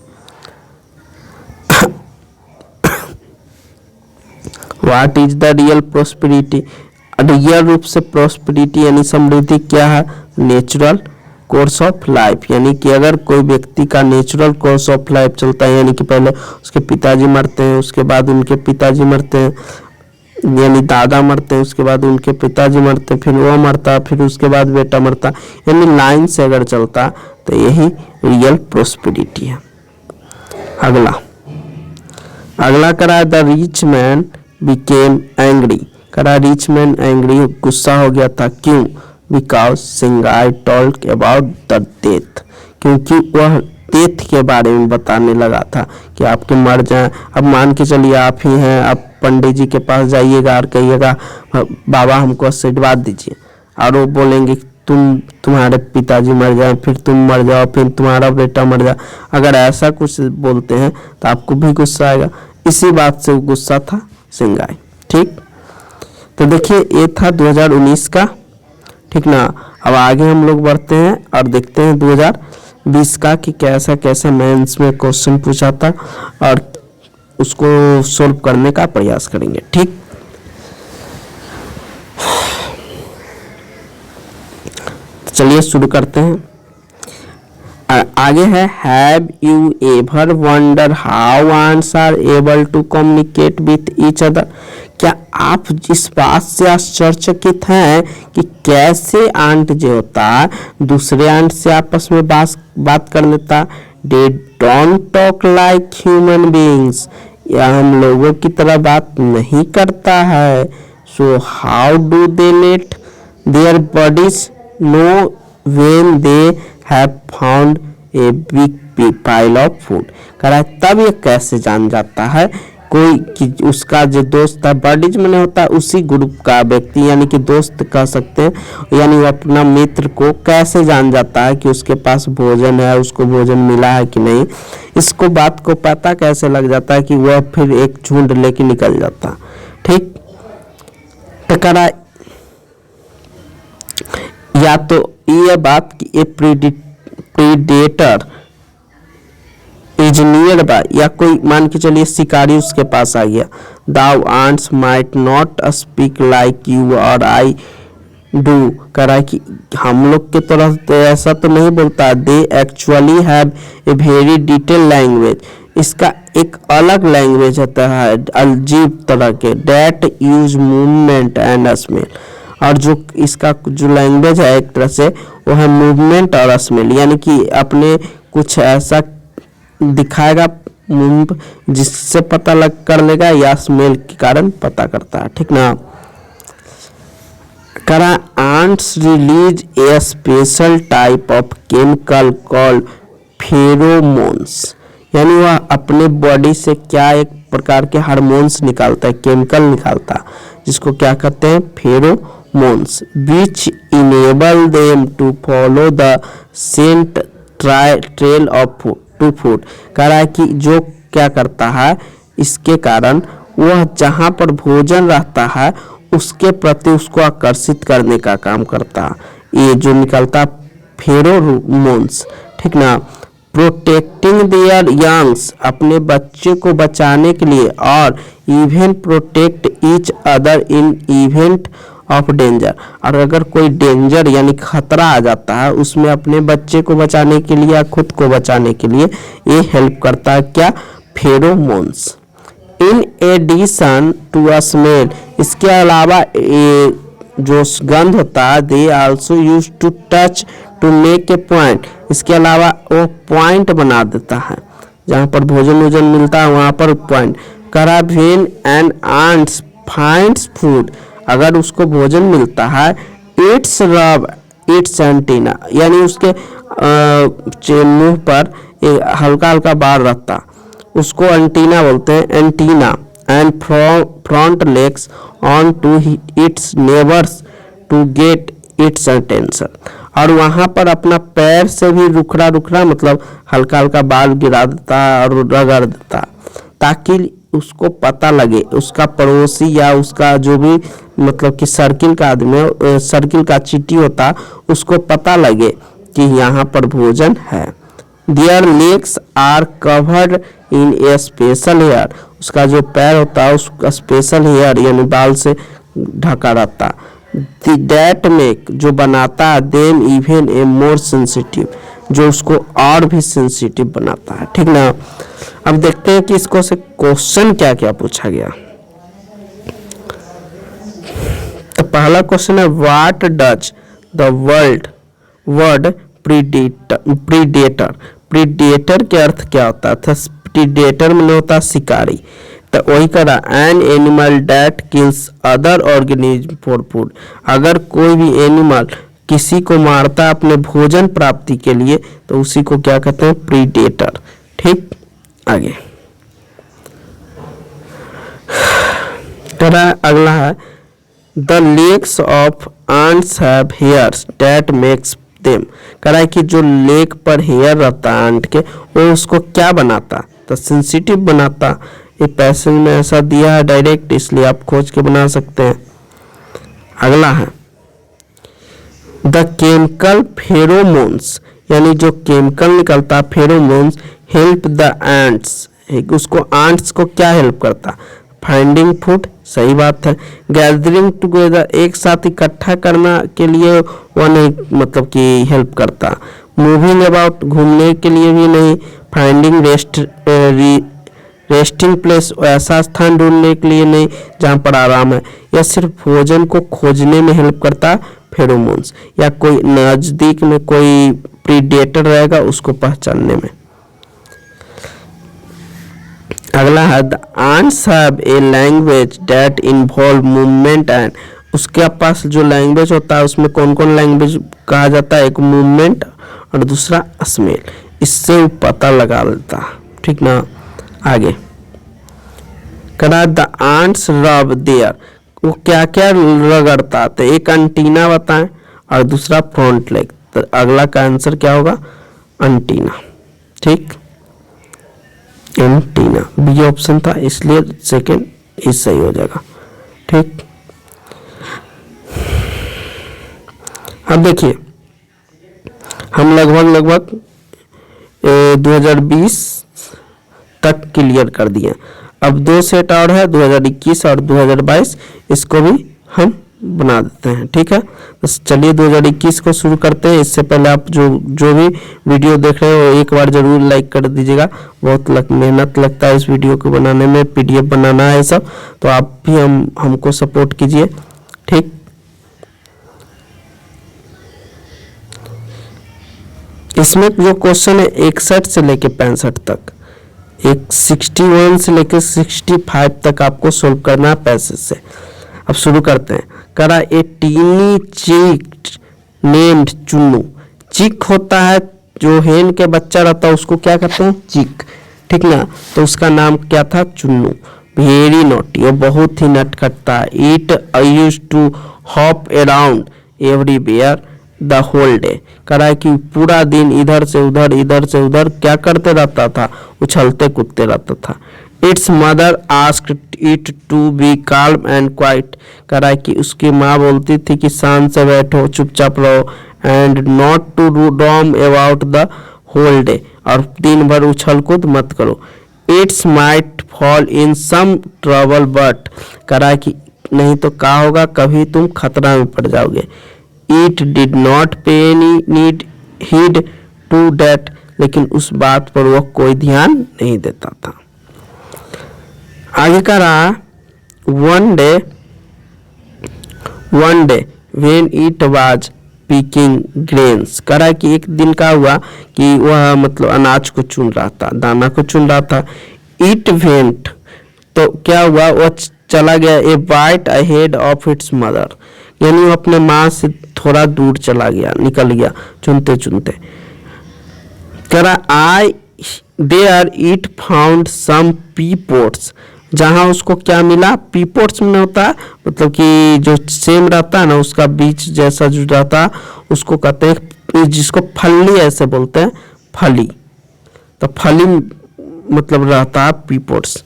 What is the real prosperity, real रूप से प्रोस्पेरिटी यानी समृद्धि क्या है? नेचुरल कोर्स ऑफ लाइफ, यानी कि अगर कोई व्यक्ति का नेचुरल कोर्स ऑफ लाइफ चलता है, यानी कि पहले उसके पिताजी मरते हैं, उसके बाद उनके पिताजी मरते हैं, यानी दादा मरते हैं, उसके बाद उनके पिताजी मरते हैं, फिर वो मरता, फिर उसके बाद बेटा मरता, यानी लाइन से अगर चलता तो यही रियल प्रोस्पेरिटी है। अगला करा the rich man became angry। करा रिच मैन एंग्री, गुस्सा हो गया था, क्यों? Because सिंगाई talk about the death, क्योंकि वह डेथ के बारे में बताने लगा था कि आपके मर जाएं। अब मान के चलिए आप ही हैं, आप पंडित जी के पास जाइएगा और कहिएगा बाबा हमको आशीर्वाद दीजिए, और वो बोलेंगे तुम्हारे पिताजी मर जाए, फिर तुम मर जाओ, फिर तुम्हारा बेटा मर जाए। अगर ऐसा कुछ बोलते हैं तो आपको भी गुस्सा आएगा। इसी बात से वो गुस्सा था सिंगाई। ठीक, तो देखिए ये था 2019 का। ठीक ना, अब आगे हम लोग बढ़ते हैं और देखते हैं 2020 का कि कैसा कैसा मेंस में क्वेश्चन पूछा था और उसको सोल्व करने का प्रयास करेंगे। ठीक, चलिए शुरू करते हैं। आगे है have you ever wonder how ants are able to communicate with each other. क्या आप इस बात से आश्चर्यचकित हैं कि कैसे आंट जो होता है दूसरे आंट से आपस में बात कर लेता। They don't talk like human beings, या हम लोगों की तरह बात नहीं करता है। So how do they let their bodies know when they have found a big pile of food। कह रहा है तब ये कैसे जान जाता है कोई कि उसका जो दोस्त है, बॉडीज में होता है उसी ग्रुप का व्यक्ति, यानी कि दोस्त कह सकते हैं, यानी वो अपना मित्र को कैसे जान जाता है कि उसके पास भोजन है, उसको भोजन मिला है कि नहीं। इसको बात को पता कैसे लग जाता है कि वह फिर एक झुंड लेके निकल जाता। ठीक, तो कह रहा या तो ये बात कि ए प्रीडेटर इज नियर बाय, या कोई मान के चलिए शिकारी उसके पास आ गया। Though ants might not speak like you और आई डू, कह रहा है कि हम लोग के तरह तो ऐसा तो नहीं बोलता। They actually have a very detail language, इसका एक अलग लैंग्वेज होता है अजीब तरह के। They use movement and smell, और जो इसका जो लैंग्वेज है एक तरह से वो है मूवमेंट और स्मेल, यानी कि अपने कुछ ऐसा दिखाएगा जिससे पता लग कर लेगा, या स्मेल के कारण पता करता है। ठीक ना, करा ants release a special type of chemical called pheromones, यानी वह अपने बॉडी से क्या एक प्रकार के हार्मोन्स निकालता है, केमिकल निकालता है, जिसको क्या कहते हैं pheromones, which enable them to follow the scent trail of food। कह रहा है कि जो क्या करता है इसके कारण वह जहाँ पर भोजन रहता है उसके प्रति उसको आकर्षित करने का काम करता है, ये जो निकलता फेरोमोन्स। ठीक ना, प्रोटेक्टिंग देयर यंग्स, अपने बच्चे को बचाने के लिए, और even protect each other in event of danger, और अगर कोई डेंजर यानी खतरा आ जाता है उसमें अपने बच्चे को बचाने के लिए या खुद को बचाने के लिए ये हेल्प करता है क्या, pheromones. In addition to a smell, इसके अलावा जो गंध होता है, they also use to touch to make a point, इसके अलावा वो पॉइंट बना देता है, जहाँ पर भोजन वोजन मिलता है वहाँ पर पॉइंट। करा when an ants finds food, अगर उसको भोजन मिलता है, इट्स रब इट्स एंटीना, यानी उसके मुंह पर हल्का हल्का बार रहता, उसको एंटीना बोलते हैं, antenna, and front legs on to its neighbours to get its attention, और वहाँ पर अपना पैर से भी रुखड़ा रुखड़ा मतलब हल्का हल्का बाल गिरा देता है और रगड़ देता, ताकि उसको पता लगे, उसका पड़ोसी या उसका जो भी मतलब कि सर्किल का आदमी, सर्किल का चींटी होता, उसको पता लगे कि यहाँ पर भोजन है। Their legs are covered in a special hair, उसका जो पैर होता है उसका स्पेशल हेयर यानी बाल से ढका रहता, दैट मेक, जो बनाता है, them even a more sensitive, जो उसको और भी सेंसिटिव बनाता है। ठीक ना, अब देखते हैं कि इसको से क्वेश्चन क्या क्या पूछा गया। तो पहला क्वेश्चन है what does the word predator, predator के अर्थ क्या होता है। प्रीडेटर में होता है शिकारी, तो वही करा, an animal that kills other organism for food. अगर कोई भी एनिमल किसी को मारता है अपने भोजन प्राप्ति के लिए तो उसी को क्या कहते हैं, प्रीडेटर। ठीक, आगे करा, अगला है the legs of ants have hairs that makes them। कह रहा है कि जो लेग पर हेयर रहता है आंट के, वो उसको क्या बनाता, तो सेंसिटिव बनाता। ये पैसेज में ऐसा दिया है डायरेक्ट, इसलिए आप खोज के बना सकते हैं। अगला है द केमिकल फेरोमोन्स, यानी जो केमिकल निकलता है फेरोमोन्स हेल्प द एंट्स, उसको आंट्स को क्या हेल्प करता, फाइंडिंग फूड। सही बात है। गैदरिंग टुगेदर, एक साथ इकट्ठा करना के लिए वो नहीं, मतलब कि हेल्प करता। मूविंग अबाउट, घूमने के लिए भी नहीं। फाइंडिंग रेस्टिंग प्लेस, ऐसा स्थान ढूंढने के लिए नहीं जहाँ पर आराम है। यह सिर्फ भोजन को खोजने में हेल्प करता फेरोमोन्स, या कोई नज़दीक में कोई प्रीडेटर रहेगा उसको पहचानने में। अगला है the ants have a language that involve movement and, उसके पास जो लैंग्वेज होता है उसमें कौन कौन लैंग्वेज कहा जाता है, एक मूवमेंट और दूसरा स्मेल, इससे वो पता लगा लेता है। ठीक ना, आगे करा द ants rub their, वो क्या क्या रगड़ता है, एक एंटीना बताएं और दूसरा फ्रंट लेग। तो अगला का आंसर क्या होगा, एंटीना। ठीक, एंटीना बी ऑप्शन था, इसलिए सेकंड इस सही हो जाएगा। ठीक, अब देखिए हम लगभग 2020 तक क्लियर कर दिए। अब 2 सेट और है, 2021 और 2022, इसको भी हम बना देते हैं। ठीक है, तो चलिए 2021 को शुरू करते हैं। इससे पहले आप जो भी वीडियो देख रहे हो एक बार जरूर लाइक कर दीजिएगा। बहुत मेहनत लगता है इस वीडियो को बनाने में, पीडीएफ बनाना है सब, तो आप भी हमको सपोर्ट कीजिए। ठीक, इसमें जो क्वेश्चन है 61 से लेके 65 तक, एक 61 से लेके 65 तक आपको सोल्व करना है पैसेज से। अब शुरू करते हैं। करा ए टीनी चिक नेम्ड चुन्नू, चिक होता है जो हेन के बच्चा रहता है उसको क्या कहते हैं, चिक। ठीक ना, तो उसका नाम क्या था, चुन्नू। वेरी नॉटी, वो बहुत ही नटखट्टा है। It use to hop around everywhere the whole day, करा है कि पूरा दिन इधर से उधर क्या करते रहता था, उछलते कूदते रहता था। Its mother asked it to be calm and quiet, करा है कि उसकी माँ बोलती थी कि शांत से बैठो, चुपचाप रहो, and not to roam about the whole day, और दिन भर उछल कूद मत करो। Its might fall in some trouble but, करा है कि नहीं तो क्या होगा, कभी तुम खतरा में पड़ जाओगे। It did not pay any need heed to that, लेकिन उस बात पर वह कोई ध्यान नहीं देता था। आगे का रहा one day when it was picking grains, करा है कि एक दिन का हुआ कि वह मतलब अनाज को चुन रहा था, दाना को चुन रहा था। इट वेंट, तो क्या हुआ, वह चला गया ए bite ahead of its mother, यानी वो अपने माँ से थोड़ा दूर चला गया, निकल गया चुनते चुनते। करा आई there it found some pea pods, जहाँ उसको क्या मिला, पी पोट्स में होता है मतलब कि जो सेम रहता है ना उसका बीच जैसा जो रहता है उसको कहते हैं, जिसको फली ऐसे बोलते हैं, फली। तो फली मतलब रहता है पी पोट्स।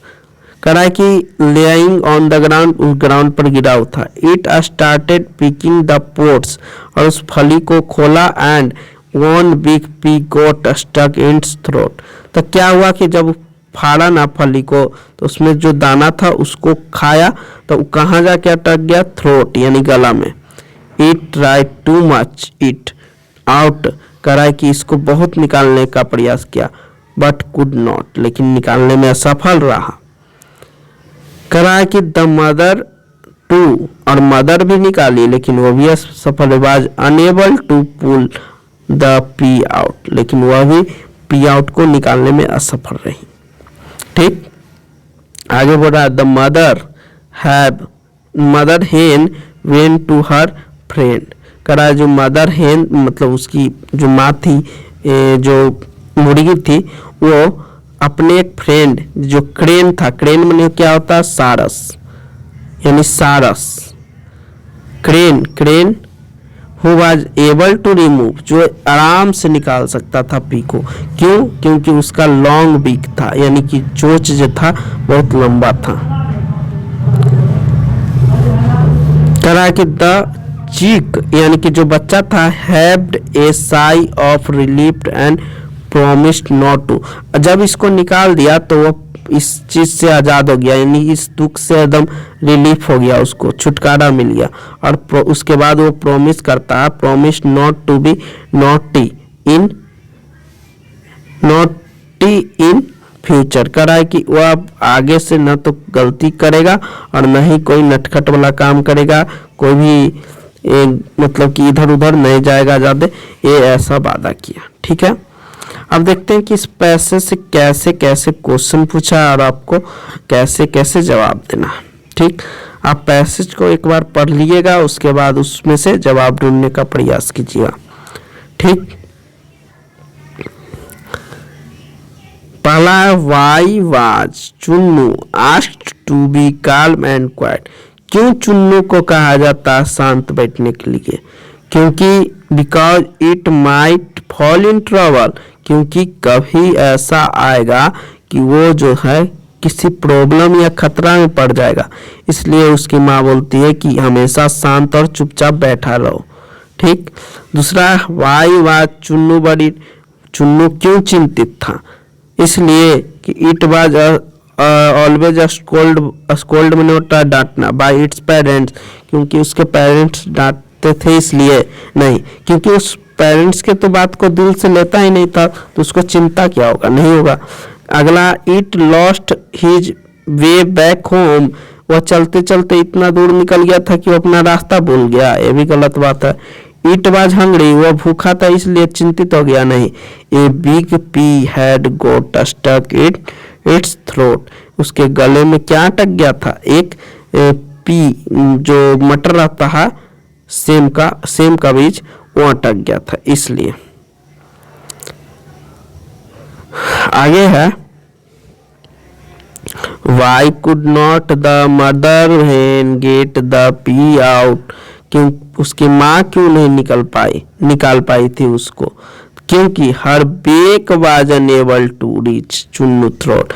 करा है कि लेइंग ऑन द ग्राउंड, उस ग्राउंड पर गिरा हुआ था। It started picking the pods, और उस फली को खोला, and one big pea got stuck in its throat. तो क्या हुआ कि जब फाड़ा ना फली को तो उसमें जो दाना था उसको खाया, तो कहाँ जाके अटक गया, थ्रोट यानी गला में। It tried too much it out, करा है कि इसको बहुत निकालने का प्रयास किया, बट कुड नॉट, लेकिन निकालने में असफल रहा। करा है कि द मदर टू, और मदर भी निकाली लेकिन वो भी असफल, was unable to pull the pea out, लेकिन वह भी पी आउट को निकालने में असफल रही। ठीक, आगे बोल रहा है मदर हेन वेंट टू हर फ्रेंड। कह रहा है जो मदर हेन मतलब उसकी जो माँ थी, जो मुर्गी थी, वो अपने एक फ्रेंड जो क्रेन था, क्रेन में क्या होता है, सारस, यानी सारस, crane who was able to remove, जो आराम से निकाल सकता था पी को। क्यों? क्योंकि उसका लॉन्ग बीक था, यानी कि चोंच जो था बहुत लंबा था। करा कि द चीक यानी कि जो बच्चा था heaved a sigh of relief and promised not to. जब इसको निकाल दिया तो वो इस चीज से आजाद हो गया, यानी इस दुख से एकदम रिलीफ हो गया, उसको छुटकारा मिल गया। और उसके बाद वो प्रॉमिस करता है, promise not to be naughty in future. कर रहा है कि वो अब आगे से न तो गलती करेगा और न ही कोई नटखट वाला काम करेगा, कोई भी मतलब कि इधर उधर नहीं जाएगा ज्यादा, ये ऐसा वादा किया। ठीक है, अब देखते हैं कि इस पैसे से कैसे कैसे क्वेश्चन पूछा और आपको कैसे कैसे जवाब देना। ठीक, आप पैसेज को एक बार पढ़ लीजिएगा, उसके बाद उसमें से जवाब ढूंढने का प्रयास कीजिएगा। ठीक, पहला why was Chunnu asked to be calm and quiet. क्यों चुन्नू को कहा जाता है शांत बैठने के लिए? क्योंकि because it might fall in trouble, क्योंकि कभी ऐसा आएगा कि वो जो है किसी प्रॉब्लम या खतरा में पड़ जाएगा, इसलिए उसकी माँ बोलती है कि हमेशा शांत और चुपचाप बैठा रहो। ठीक, दूसरा वाई वाज चुन्नू बड़ी, चुन्नू क्यों चिंतित था? इसलिए कि इट वाज ऑलवेज स्कोल्ड मैंने होता है डांटना, बाय इट्स पेरेंट्स, क्योंकि उसके पेरेंट्स डांटते थे, इसलिए नहीं, क्योंकि उस पेरेंट्स के तो बात को दिल से लेता ही नहीं था, तो उसको चिंता क्या होगा, नहीं होगा। अगला it lost his way back home, वह चलते चलते इतना दूर निकल गया था कि वो अपना रास्ता भूल गया, ये भी गलत बात है। इट वाज हंग्री, वह भूखा था इसलिए चिंतित हो गया, नहीं। A big pea had got stuck its throat, उसके गले में क्या अटक गया था? एक पी जो मटर रहता है, सेम का बीज, वो अटक गया था, इसलिए। आगे है Y could not the mother हेन गेट द पी आउट, क्यों उसकी माँ क्यों नहीं निकाल पाई थी उसको? क्योंकि her beak was unable to reach Chunnu throat,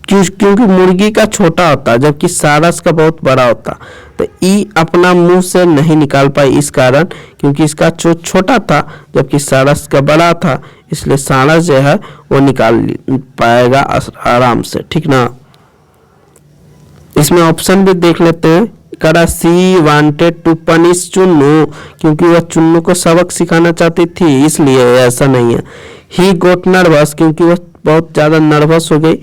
क्योंकि मुर्गी का छोटा होता जबकि सारस का बहुत बड़ा होता, तो ई अपना मुंह से नहीं निकाल पाई इस कारण क्योंकि इसका चोंच छोटा था जबकि सारस का बड़ा था, इसलिए सारस जो है वो निकाल पाएगा आराम से। ठीक ना, इसमें ऑप्शन भी देख लेते हैं। करा सी वांटेड टू पनिश चुन्नू, क्योंकि वह चुन्नू को सबक सिखाना चाहती थी, इसलिए ऐसा नहीं है। ही गोट नर्वस, क्योंकि वह बहुत ज्यादा नर्वस हो गई,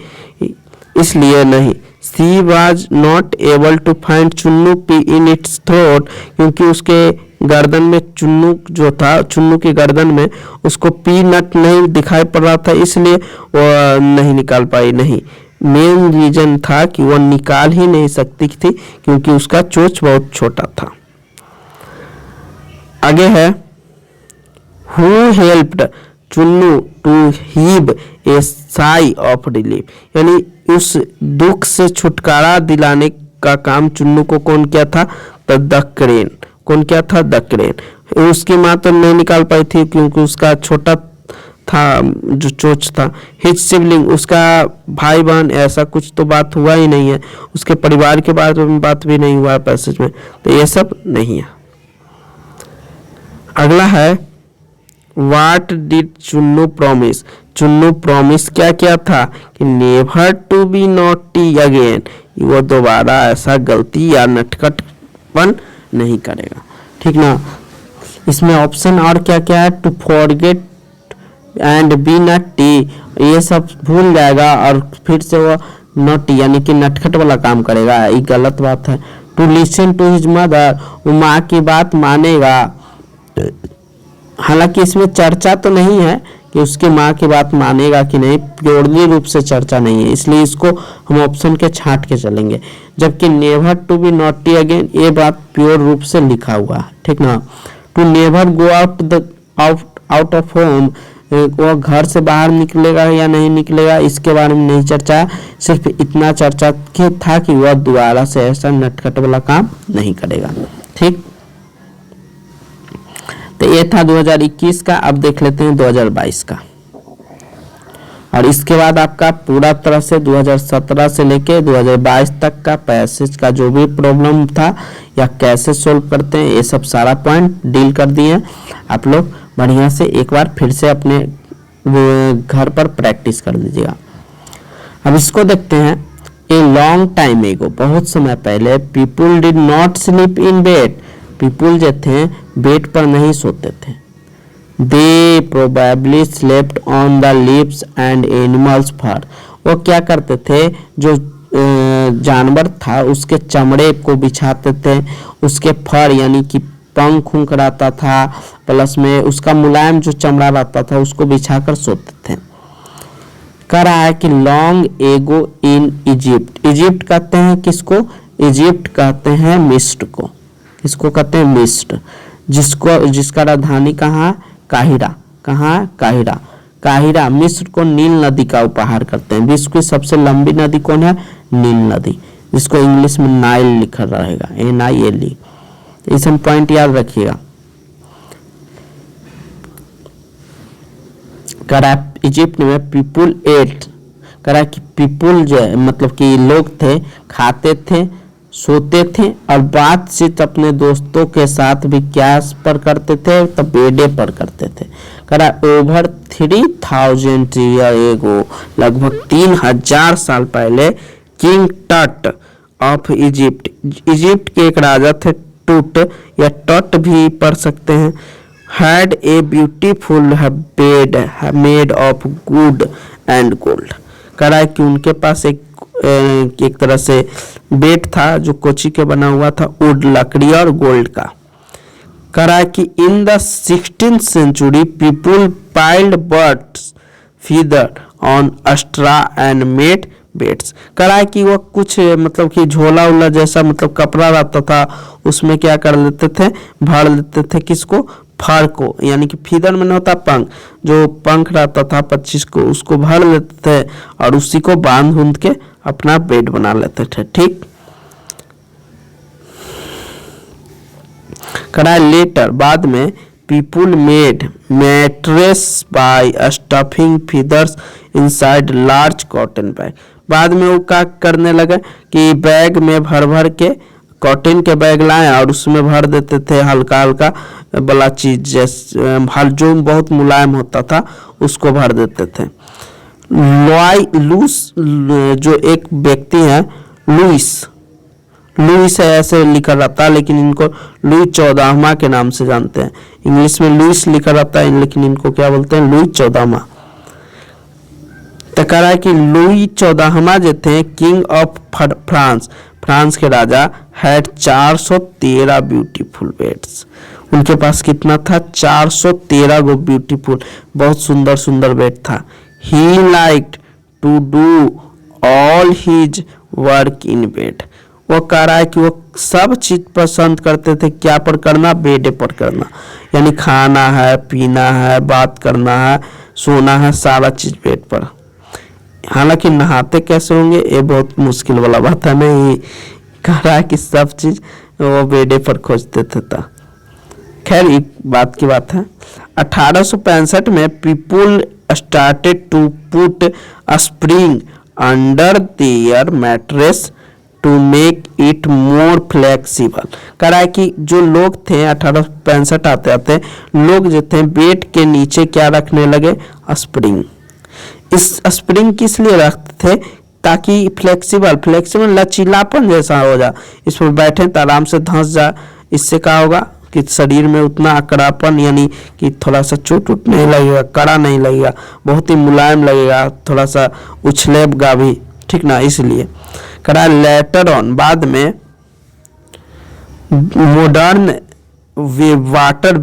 इसलिए नहीं। She was not able to find Chunnu pea in its throat, क्योंकि उसके गर्दन में चुन्नू जो था, चुन्नू की गर्दन में उसको पी नट नहीं दिखाई पड़ रहा था, इसलिए वह नहीं निकाल पाई। नहीं, मेन रीजन था कि वह निकाल ही नहीं सकती थी क्योंकि उसका चोंच बहुत छोटा था। आगे है who helped Chunnu to heave a sigh of relief, यानी उस दुख से छुटकारा दिलाने का काम चुन्नू को कौन किया था? तो द क्रेन। कौन किया था? The crane. उसकी माँ तो नहीं निकाल पाई थी क्योंकि उसका छोटा था जो चोंच था। हिज सिबलिंग, उसका भाई बहन ऐसा कुछ तो बात हुआ ही नहीं है, उसके परिवार के बारे में बात भी नहीं हुआ है पैसेज में, तो ये सब नहीं है। अगला है what did Chunnu promise, Chunnu promise क्या किया था कि never to be naughty again, वो दोबारा ऐसा गलती या नटखटपन नहीं करेगा। ठीक ना, इसमें ऑप्शन और क्या क्या है? टू फॉरगेट एंड बी नटी, ये सब भूल जाएगा और फिर से वो नटी यानी कि नटखट वाला काम करेगा, ये गलत बात है। To listen to his mother, वो माँ की बात मानेगा। हालांकि इसमें चर्चा तो नहीं है कि उसकी माँ की बात मानेगा कि नहीं, प्योरली रूप से चर्चा नहीं है, इसलिए इसको हम ऑप्शन के छांट के चलेंगे। जबकि never to be naughty again, ये बात प्योर रूप से लिखा हुआ है, ठीक ना। To never go out of home, वो घर से बाहर निकलेगा या नहीं निकलेगा इसके बारे में नहीं चर्चा है, सिर्फ इतना चर्चा था कि वह दोबारा से ऐसा नटखट वाला काम नहीं करेगा, ठीक। तो ये था 2021 का। अब देख लेते हैं 2022 का। और इसके बाद आपका पूरा तरह से 2017 से लेके 2022 तक का पैसेज का जो भी प्रॉब्लम था या कैसे सोल्व करते हैं, ये सब सारा पॉइंट डील कर दिए। आप लोग बढ़िया से एक बार फिर से अपने घर पर प्रैक्टिस कर लीजिएगा। अब इसको देखते हैं। ए लॉन्ग टाइम एगो, बहुत समय पहले, people did not sleep in bed, people जो थे बेड पर नहीं सोते थे। They probably slept on the lips and animals fur, वो क्या करते थे, जो जानवर था उसके चमड़े को बिछाते थे, उसके फर यानी कि पंख उंख रहता था, प्लस में उसका मुलायम जो चमड़ा रहता था उसको बिछाकर सोते थे। कह रहा है कि long ago in Egypt, Egypt कहते हैं किसको, इजिप्ट कहते हैं मिस्र को, किसको कहते हैं मिस्र, जिसका राजधानी कहाँ, काहिरा, कहाँ, काहिरा, काहिरा मिस्र को नील नदी का उपहार करते हैं। विश्व की सबसे लंबी नदी कौन है, नील नदी, जिसको इंग्लिश में नाइल लिखा रहेगा, NILE। इस हम पॉइंट याद रखिएगा। करा इजिप्ट में पीपुल एट, करा कि पीपुल जो है मतलब कि लोग थे, खाते थे, सोते थे और बातचीत अपने दोस्तों के साथ भी क्या पर करते थे, तो बेडे पर करते थे। करा ओवर 3000 ईयर एगो, लगभग 3000 साल पहले, किंग टट ऑफ इजिप्ट, इजिप्ट के एक राजा थे, टूट या टट भी पढ़ सकते हैं, had a beautiful bed made of would and gold. करा कि उनके पास एक तरह से बेड था जो कोची के बना हुआ था, वुड लकड़ी और गोल्ड का। करा कि in the 16th century people piled birds feather on straw and made beds. करा कि वो कुछ मतलब कि झोला उला जैसा मतलब कपड़ा रहता था, उसमें क्या कर लेते थे, भर लेते थे किसको, फर को, यानी कि फीदर में नहीं होता पंख, जो पंख रहता था 25 को, उसको भर लेते थे और उसी को बांध बूंद के अपना बेड बना लेते थे, ठीक। करा लेटर, बाद में, people made mattress by stuffing feathers inside large cotton bag. बाद में वो क्या करने लगे कि बैग में भर भर के, कॉटन के बैग लाए और उसमें भर देते थे हल्का हल्का वाला चीज, जैसे हल जो बहुत मुलायम होता था उसको भर देते थे। लुईस जो एक व्यक्ति है, लुईस ऐसे लिखा रहता है, लेकिन इनको लुई 14वां के नाम से जानते हैं। इंग्लिश में लुईस लिखा रहता है, लेकिन इनको क्या बोलते हैं, लुई 14वां। तो कह रहा है कि लुई 14वां जो थे, किंग ऑफ फ्रांस, फ्रांस के राजा, हैड 413 ब्यूटीफुल बेड्स। उनके पास कितना था, 413 गो ब्यूटीफुल, बहुत सुंदर सुंदर बेड था। He liked to do all his work in bed. वो कह रहा है कि वो सब चीज पसंद करते थे, क्या पर करना, बेड पर करना, यानी खाना है, पीना है, बात करना है, सोना है, सारा चीज बेड पर। हालांकि नहाते कैसे होंगे ये बहुत मुश्किल वाला बात है, नहीं कह रहा है कि सब चीज वो बेडे पर खोजते थे। खैर एक बात की बात है। 1865 में people started to put a spring under their mattress to make it more flexible. कह रहा है कि जो लोग थे 1865 आते आते लोग जो थे बेड के नीचे क्या रखने लगे, स्प्रिंग। इस स्प्रिंग किस लिए रखते थे, ताकि फ्लेक्सिबल लचीलापन जैसा हो जाए, इसमें बैठे तो आराम से धंस जाए। इससे क्या होगा कि शरीर में उतना अकड़ापन, यानी कि थोड़ा सा चोट उट नहीं लगेगा, कड़ा नहीं लगेगा, बहुत ही मुलायम लगेगा, थोड़ा सा उछलेगा भी, ठीक ना। इसलिए करा लेटर ऑन, बाद में, modern water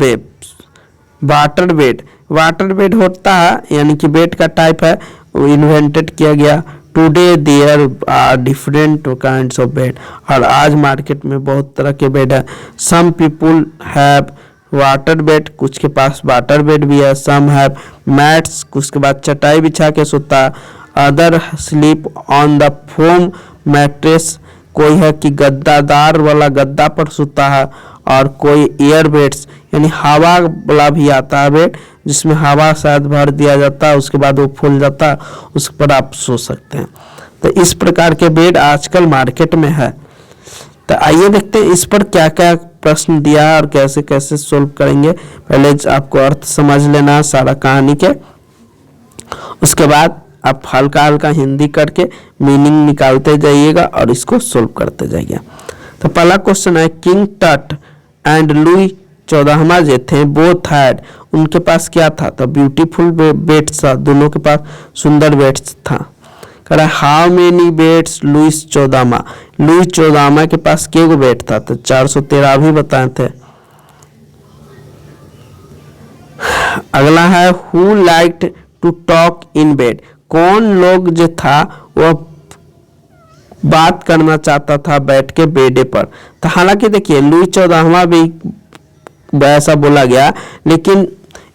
bed water bed होता है, यानी कि बेड का टाइप है वो इन्वेंटेड किया गया। Today there are different kinds of bed, और आज मार्केट में बहुत तरह के बेड है। Some people have water bed, कुछ के पास वाटर बेड भी है। सम हैव मैट्स, कुछ के बाद चटाई बिछा के सोता है। Other sleep on the foam mattress, कोई है कि गद्दादार वाला गद्दा पर सोता है। और कोई एयर बेड्स, यानी हवा वाला भी आता है बेड, जिसमें हवा शायद भर दिया जाता है, उसके बाद वो फूल जाता है, उस पर आप सो सकते हैं। तो इस प्रकार के बेड आजकल मार्केट में है। तो आइए देखते हैं इस पर क्या क्या प्रश्न दिया है और कैसे कैसे सोल्व करेंगे। पहले आपको अर्थ समझ लेना है सारा कहानी के, उसके बाद आप हल्का हल्का हिंदी करके मीनिंग निकालते जाइएगा और इसको सोल्व करते जाइए। तो पहला क्वेश्चन है, किंग टट एंड लुई 14वां जो थे बोथ हैड, उनके पास क्या था? तो ब्यूटीफुल बेड्स था, दोनों के पास सुंदर बेड्स था। कह रहा है हाउ मेनी बेड्स लुईस 14वां, लुई 14वां के पास के गो बेड था? तो 413 भी बताए थे। अगला है who liked to talk in bed, कौन लोग जो था वो बात करना चाहता था बैठ के बेडे पर? तो हालांकि देखिए लुई 14वां भी ऐसा बोला गया, लेकिन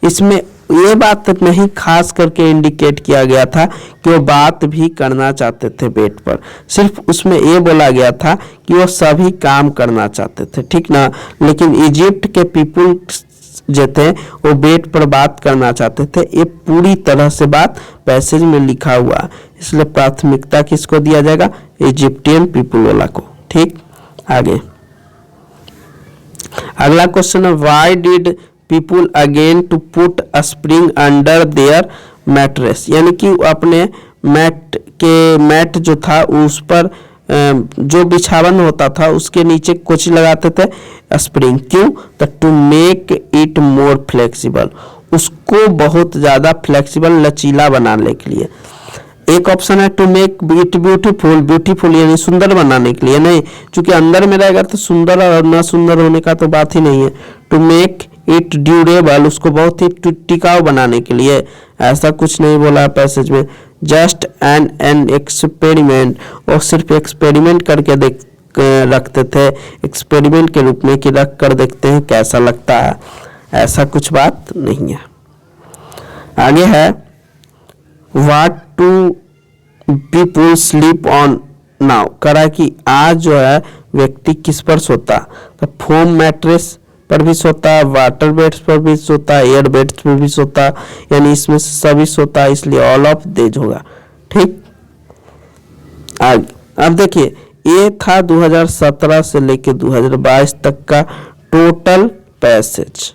इसमें ये बात नहीं खास करके इंडिकेट किया गया था कि वो बात भी करना चाहते थे बेड पर, सिर्फ उसमें ये बोला गया था कि वो सभी काम करना चाहते थे, ठीक ना। लेकिन इजिप्ट के पीपुल जो थे वो बेड पर बात करना चाहते थे। ये पूरी तरह से बात पैसेज में लिखा हुआ है, इसलिए प्राथमिकता किसको दिया जाएगा? इजिप्टियन पीपुल वाला को। ठीक, आगे अगला क्वेश्चन है, why did people again to put a spring under their mattress, यानी कि अपने मैट जो था उस पर जो बिछावन होता था उसके नीचे कुछ लगाते थे स्प्रिंग। क्यों? तो to make it more flexible, उसको बहुत ज़्यादा फ्लेक्सिबल लचीला बनाने के लिए। एक ऑप्शन है to make it beautiful, beautiful यानी सुंदर बनाने के लिए, नहीं, क्योंकि अंदर में रहेगा तो सुंदर और ना सुंदर होने का तो बात ही नहीं है। टू मेक इट ड्यूरेबल, उसको बहुत ही टिकाऊ बनाने के लिए, ऐसा कुछ नहीं बोला है पैसेज में। जस्ट एन एक्सपेरिमेंट, और सिर्फ एक्सपेरिमेंट करके रखते थे, एक्सपेरिमेंट के रूप में कि रख कर देखते हैं कैसा लगता है, ऐसा कुछ बात नहीं है। आगे है what to people sleep on now, करा कि आज जो है व्यक्ति किस पर सोता? तो फोम मैट्रेस पर भी सोता है, वाटर बेड्स पर भी सोता है, एयर बेड्स पर भी सोता है, यानी इसमें सभी सोता है, इसलिए ऑल ऑफ देज होगा। ठीक, आगे अब देखिए ये था 2017 से लेके 2022 तक का टोटल पैसेज,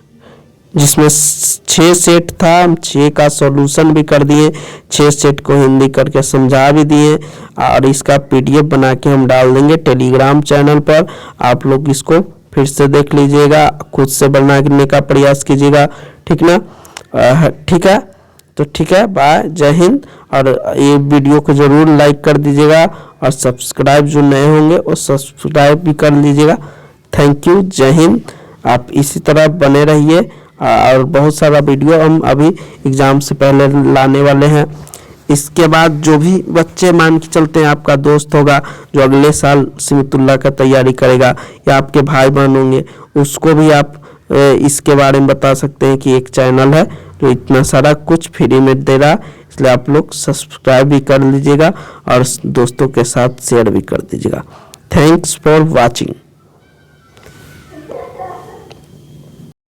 जिसमें 6 सेट था, हम 6 का सॉल्यूशन भी कर दिए, 6 सेट को हिंदी करके समझा भी दिए, और इसका पीडीएफ बना के हम डाल देंगे टेलीग्राम चैनल पर। आप लोग इसको फिर से देख लीजिएगा, खुद से बनाने का प्रयास कीजिएगा, ठीक ना। ठीक है, तो ठीक है, बाय, जय हिंद। और ये वीडियो को जरूर लाइक कर दीजिएगा, और सब्सक्राइब जो नए होंगे वो सब्सक्राइब भी कर लीजिएगा। थैंक यू, जय हिंद। आप इसी तरह बने रहिए, और बहुत सारा वीडियो हम अभी एग्ज़ाम से पहले लाने वाले हैं। इसके बाद जो भी बच्चे मान के चलते हैं आपका दोस्त होगा जो अगले साल सिमतुल्लाह का तैयारी करेगा, या आपके भाई बहन होंगे, उसको भी आप इसके बारे में बता सकते हैं कि एक चैनल है जो इतना सारा कुछ फ्री में दे रहा है, इसलिए आप लोग सब्सक्राइब भी कर लीजिएगा और दोस्तों के साथ शेयर भी कर दीजिएगा। Thanks for watching.